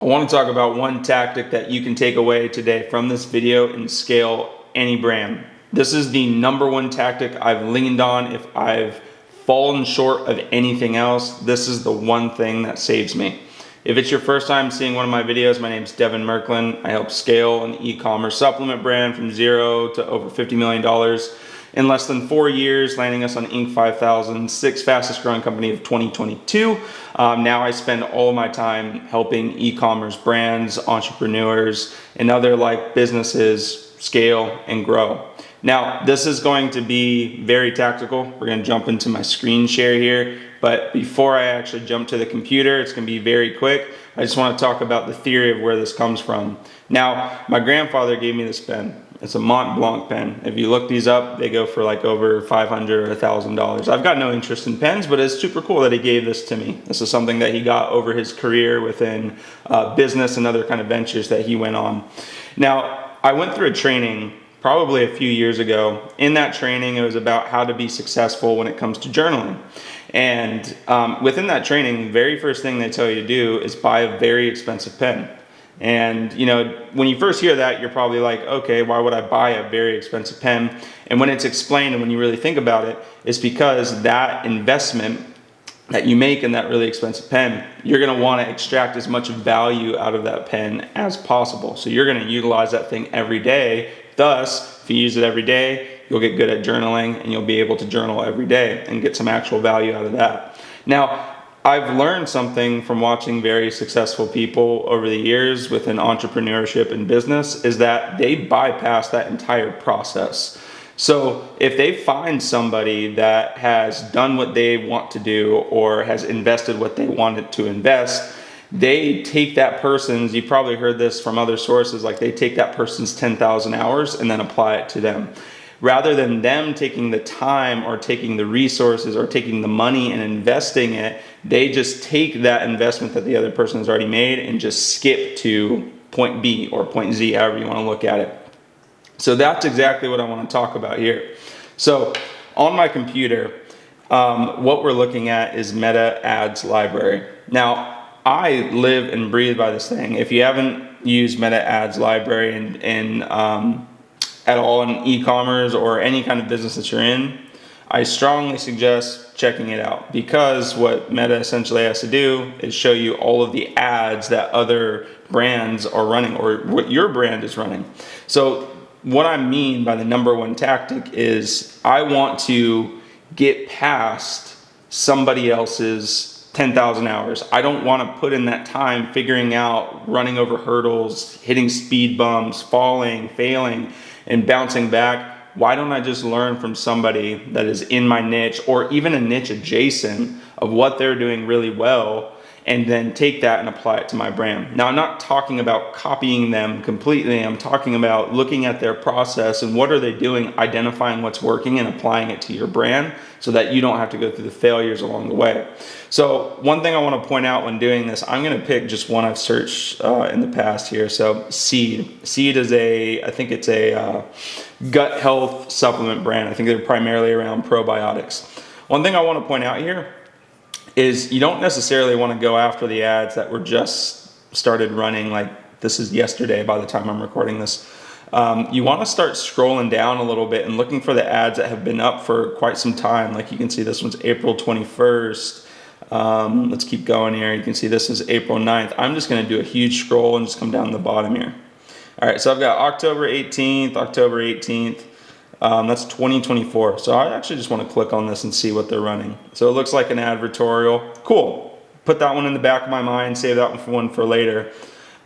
I want to talk about one tactic that you can take away today from this video and scale any brand. This is the number one tactic I've leaned on. If I've fallen short of anything else, this is the one thing that saves me. If it's your first time seeing one of my videos, my name is Devin Merklin. I help scale an e-commerce supplement brand from zero to over $50 million in less than 4 years, landing us on Inc. 5000, sixth fastest growing company of 2022. Now I spend all my time helping e-commerce brands, entrepreneurs, and other businesses scale and grow. Now, this is going to be very tactical. We're going to jump into my screen share here. But before I actually jump to the computer, it's going to be very quick. I just want to talk about the theory of where this comes from. Now, my grandfather gave me this pen. It's a Mont Blanc pen. If you look these up, they go for over $500 or $1,000. I've got no interest in pens, but it's super cool that he gave this to me. This is something that he got over his career within business and other kind of ventures that he went on. Now, I went through a training probably a few years ago. In that training, it was about how to be successful when it comes to journaling. And within that training, the very first thing they tell you to do is buy a very expensive pen. And when you first hear that, you're probably like, okay, why would I buy a very expensive pen? And when it's explained and when you really think about it, it's because that investment that you make in that really expensive pen, you're going to want to extract as much value out of that pen as possible. So you're going to utilize that thing every day. Thus, if you use it every day, you'll get good at journaling and you'll be able to journal every day and get some actual value out of that. Now, I've learned something from watching very successful people over the years within entrepreneurship and business is that they bypass that entire process. So if they find somebody that has done what they want to do or has invested what they wanted to invest, they take that person's, you probably heard this from other sources, they take that person's 10,000 hours and then apply it to them. Rather than them taking the time or taking the resources or taking the money and investing it, they just take that investment that the other person has already made and just skip to point B or point Z, however you want to look at it. So that's exactly what I want to talk about here. So on my computer, what we're looking at is Meta Ads Library. Now, I live and breathe by this thing. If you haven't used Meta Ads Library at all in e-commerce or any kind of business that you're in, I strongly suggest checking it out, because what Meta essentially has to do is show you all of the ads that other brands are running or what your brand is running. So what I mean by the number one tactic is I want to get past somebody else's 10,000 hours. I don't want to put in that time figuring out, running over hurdles, hitting speed bumps, falling, failing, and bouncing back. Why don't I just learn from somebody that is in my niche or even a niche adjacent of what they're doing really well, and then take that and apply it to my brand? Now, I'm not talking about copying them completely. I'm talking about looking at their process and what are they doing, identifying what's working and applying it to your brand so that you don't have to go through the failures along the way. So one thing I want to point out when doing this, I'm going to pick just one I've searched in the past here. So Seed. Seed is I think it's a gut health supplement brand. I think they're primarily around probiotics. One thing I want to point out here is you don't necessarily want to go after the ads that were just started running, this is yesterday by the time I'm recording this. You want to start scrolling down a little bit and looking for the ads that have been up for quite some time. Like you can see this one's April 21st. Let's keep going here. You can see this is April 9th. I'm just going to do a huge scroll and just come down the bottom here. All right, so I've got October 18th, October 18th. That's 2024. So I actually just want to click on this and see what they're running. So it looks like an advertorial. Cool. Put that one in the back of my mind, save that one for later.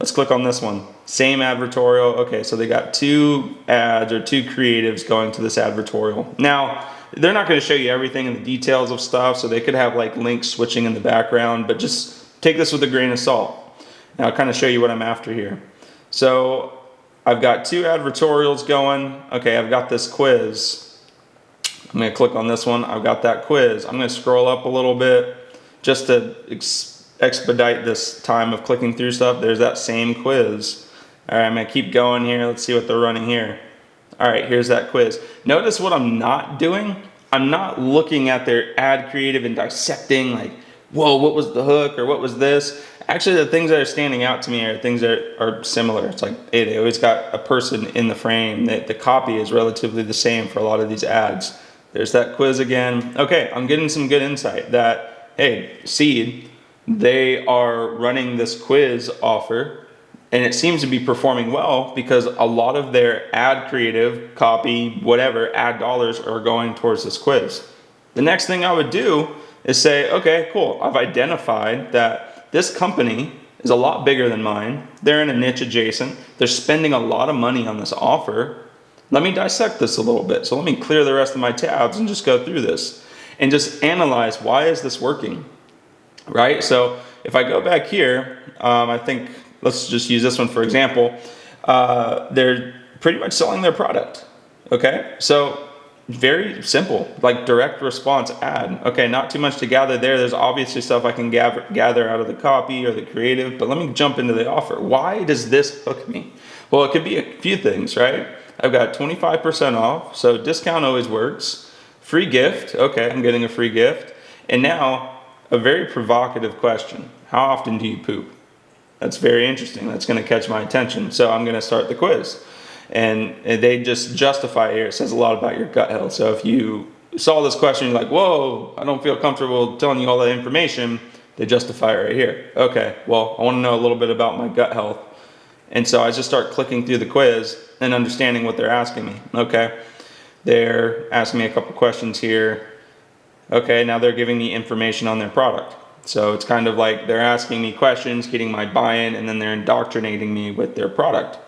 Let's click on this one. Same advertorial. Okay, so they got two ads or two creatives going to this advertorial. Now, they're not going to show you everything in the details of stuff, so they could have links switching in the background, but just take this with a grain of salt. Now I'll kind of show you what I'm after here. So I've got two advertorials going. Okay, I've got this quiz. I'm going to click on this one. I've got that quiz. I'm going to scroll up a little bit just to expedite this time of clicking through stuff. There's that same quiz. All right, I'm going to keep going here. Let's see what they're running here. All right, here's that quiz. Notice what I'm not doing. I'm not looking at their ad creative and dissecting whoa, what was the hook or what was this? Actually, the things that are standing out to me are things that are similar. It's like, hey, they always got a person in the frame. The copy is relatively the same for a lot of these ads. There's that quiz again. Okay, I'm getting some good insight that, hey, Seed, they are running this quiz offer, and it seems to be performing well because a lot of their ad creative, copy, whatever, ad dollars are going towards this quiz. The next thing I would do is say, okay, cool, I've identified that this company is a lot bigger than mine. They're in a niche adjacent. They're spending a lot of money on this offer. Let me dissect this a little bit. So let me clear the rest of my tabs and just go through this and just analyze, why is this working, right? So if I go back here, I think, let's just use this one for example. They're pretty much selling their product, okay? So very simple, like direct response ad. Okay, not too much to gather there. There's obviously stuff I can gather out of the copy or the creative, but let me jump into the offer. Why does this hook me? Well, it could be a few things, right? I've got 25% off, so discount always works. Free gift, okay, I'm getting a free gift. And now, a very provocative question. How often do you poop? That's very interesting. That's gonna catch my attention. So I'm gonna start the quiz. And they just justify here. It says a lot about your gut health. So if you saw this question, you're like, whoa, I don't feel comfortable telling you all that information, they justify it right here. Okay, well, I want to know a little bit about my gut health. And so I just start clicking through the quiz and understanding what they're asking me. Okay, they're asking me a couple questions here. Okay, now they're giving me information on their product. So it's kind of like they're asking me questions, getting my buy-in, and then they're indoctrinating me with their product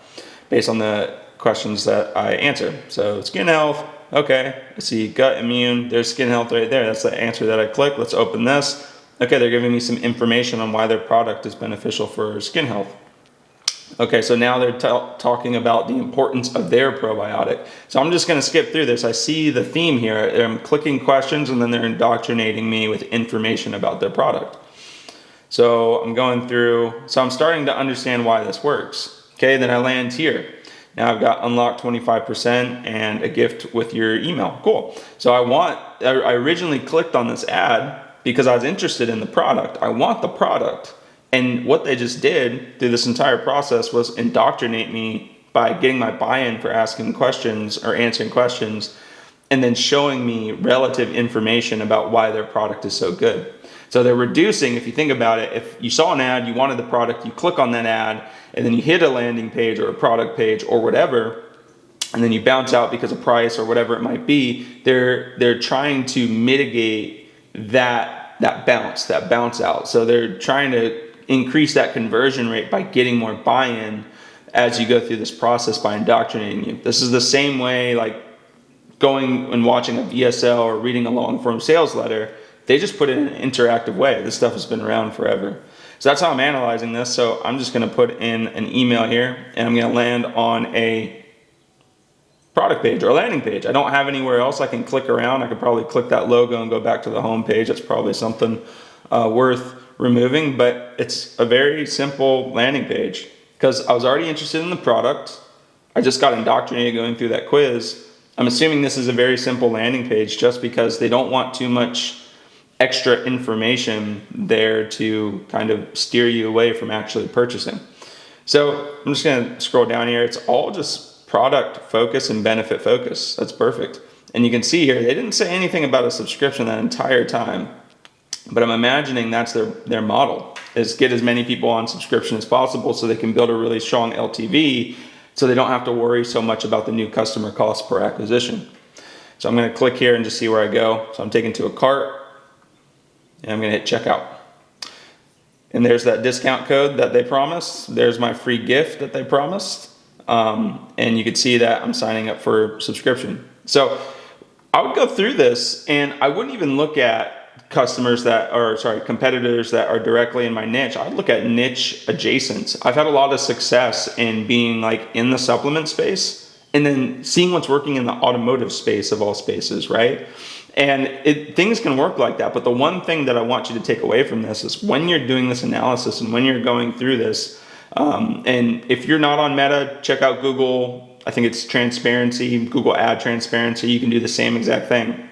based on the questions that I answer. So skin health, okay, I see gut immune, there's skin health right there. That's the answer that I click. Let's open this. Okay, they're giving me some information on why their product is beneficial for skin health. Okay, so now they're talking about the importance of their probiotic. So I'm just gonna skip through this. I see the theme here. I'm clicking questions and then they're indoctrinating me with information about their product. So I'm going through, so I'm starting to understand why this works. Okay, then I land here. Now I've got unlocked 25% and a gift with your email. Cool. So I originally clicked on this ad because I was interested in the product. I want the product. And what they just did through this entire process was indoctrinate me by getting my buy-in for asking questions or answering questions, and then showing me relative information about why their product is so good. So they're reducing, if you think about it, if you saw an ad, you wanted the product, you click on that ad, and then you hit a landing page or a product page or whatever, and then you bounce out because of price or whatever it might be, they're trying to mitigate that bounce out. So they're trying to increase that conversion rate by getting more buy-in as you go through this process by indoctrinating you. This is the same way like going and watching a VSL or reading a long-form sales letter. They just put it in an interactive way. This stuff has been around forever. So that's how I'm analyzing this. So I'm just gonna put in an email here and I'm gonna land on a product page or a landing page. I don't have anywhere else I can click around. I could probably click that logo and go back to the home page. That's probably something worth removing, but it's a very simple landing page because I was already interested in the product. I just got indoctrinated going through that quiz. I'm assuming this is a very simple landing page just because they don't want too much extra information there to kind of steer you away from actually purchasing. So I'm just gonna scroll down here. It's all just product focus and benefit focus. That's perfect. And you can see here, they didn't say anything about a subscription that entire time, but I'm imagining that's their model, is get as many people on subscription as possible so they can build a really strong LTV so they don't have to worry so much about the new customer cost per acquisition. So I'm gonna click here and just see where I go. So I'm taken to a cart and I'm gonna hit checkout. And there's that discount code that they promised. There's my free gift that they promised. And you can see that I'm signing up for subscription. So I would go through this and I wouldn't even look at competitors that are directly in my niche. I'd look at niche adjacents. I've had a lot of success in being like in the supplement space and then seeing what's working in the automotive space of all spaces, right? And things can work like that. But the one thing that I want you to take away from this is when you're doing this analysis and when you're going through this, and if you're not on Meta, check out Google. I think it's transparency, Google ad transparency. You can do the same exact thing.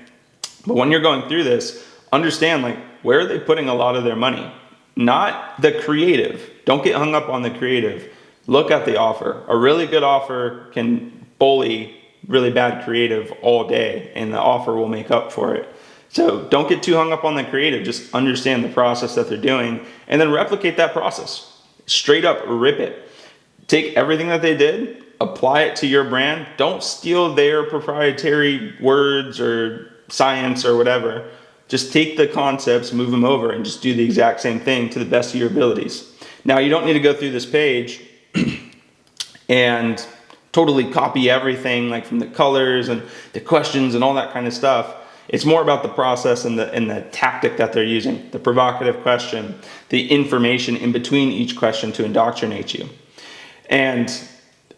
But when you're going through this, understand like where are they putting a lot of their money? not the creative. Don't get hung up on the creative. Look at the offer. A really good offer can bully really bad creative all day, and the offer will make up for it. So don't get too hung up on the creative. Just understand the process that they're doing and then replicate that process. Straight up rip it. Take everything that they did, apply it to your brand. Don't steal their proprietary words or science or whatever. Just take the concepts, move them over, and just do the exact same thing to the best of your abilities. Now, you don't need to go through this page and totally copy everything, like from the colors and the questions and all that kind of stuff. It's more about the process and the tactic that they're using, the provocative question, the information in between each question to indoctrinate you. And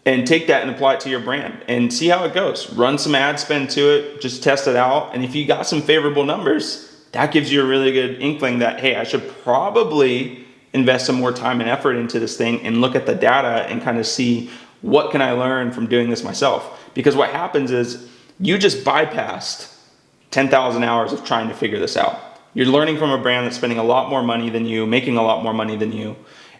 take that and apply it to your brand and see how it goes. Run some ad spend to it, just test it out. And if you got some favorable numbers, that gives you a really good inkling that, hey, I should probably invest some more time and effort into this thing and look at the data and kind of see what can I learn from doing this myself. Because what happens is you just bypassed 10,000 hours of trying to figure this out. You're learning from a brand that's spending a lot more money than you, making a lot more money than you,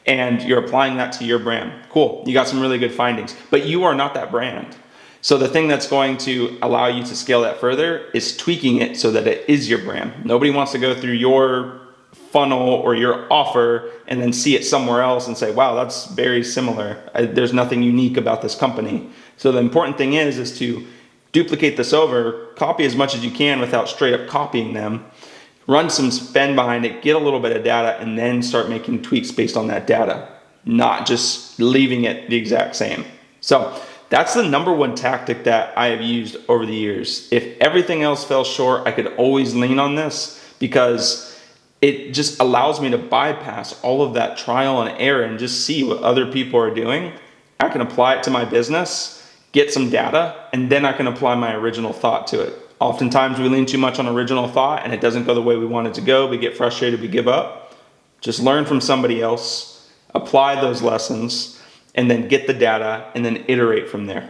and you're applying that to your brand. Cool, you got some really good findings, but you are not that brand. So the thing that's going to allow you to scale that further is tweaking it so that it is your brand. Nobody wants to go through your funnel or your offer and then see it somewhere else and say, wow, that's very similar. There's nothing unique about this company. So the important thing is to duplicate this over, copy as much as you can without straight up copying them, run some spend behind it, get a little bit of data, and then start making tweaks based on that data, not just leaving it the exact same. So that's the number one tactic that I have used over the years. If everything else fell short, I could always lean on this because it just allows me to bypass all of that trial and error and just see what other people are doing. I can apply it to my business, get some data, and then I can apply my original thought to it. Oftentimes we lean too much on original thought and it doesn't go the way we want it to go. We get frustrated, we give up. Just learn from somebody else, apply those lessons, and then get the data and then iterate from there.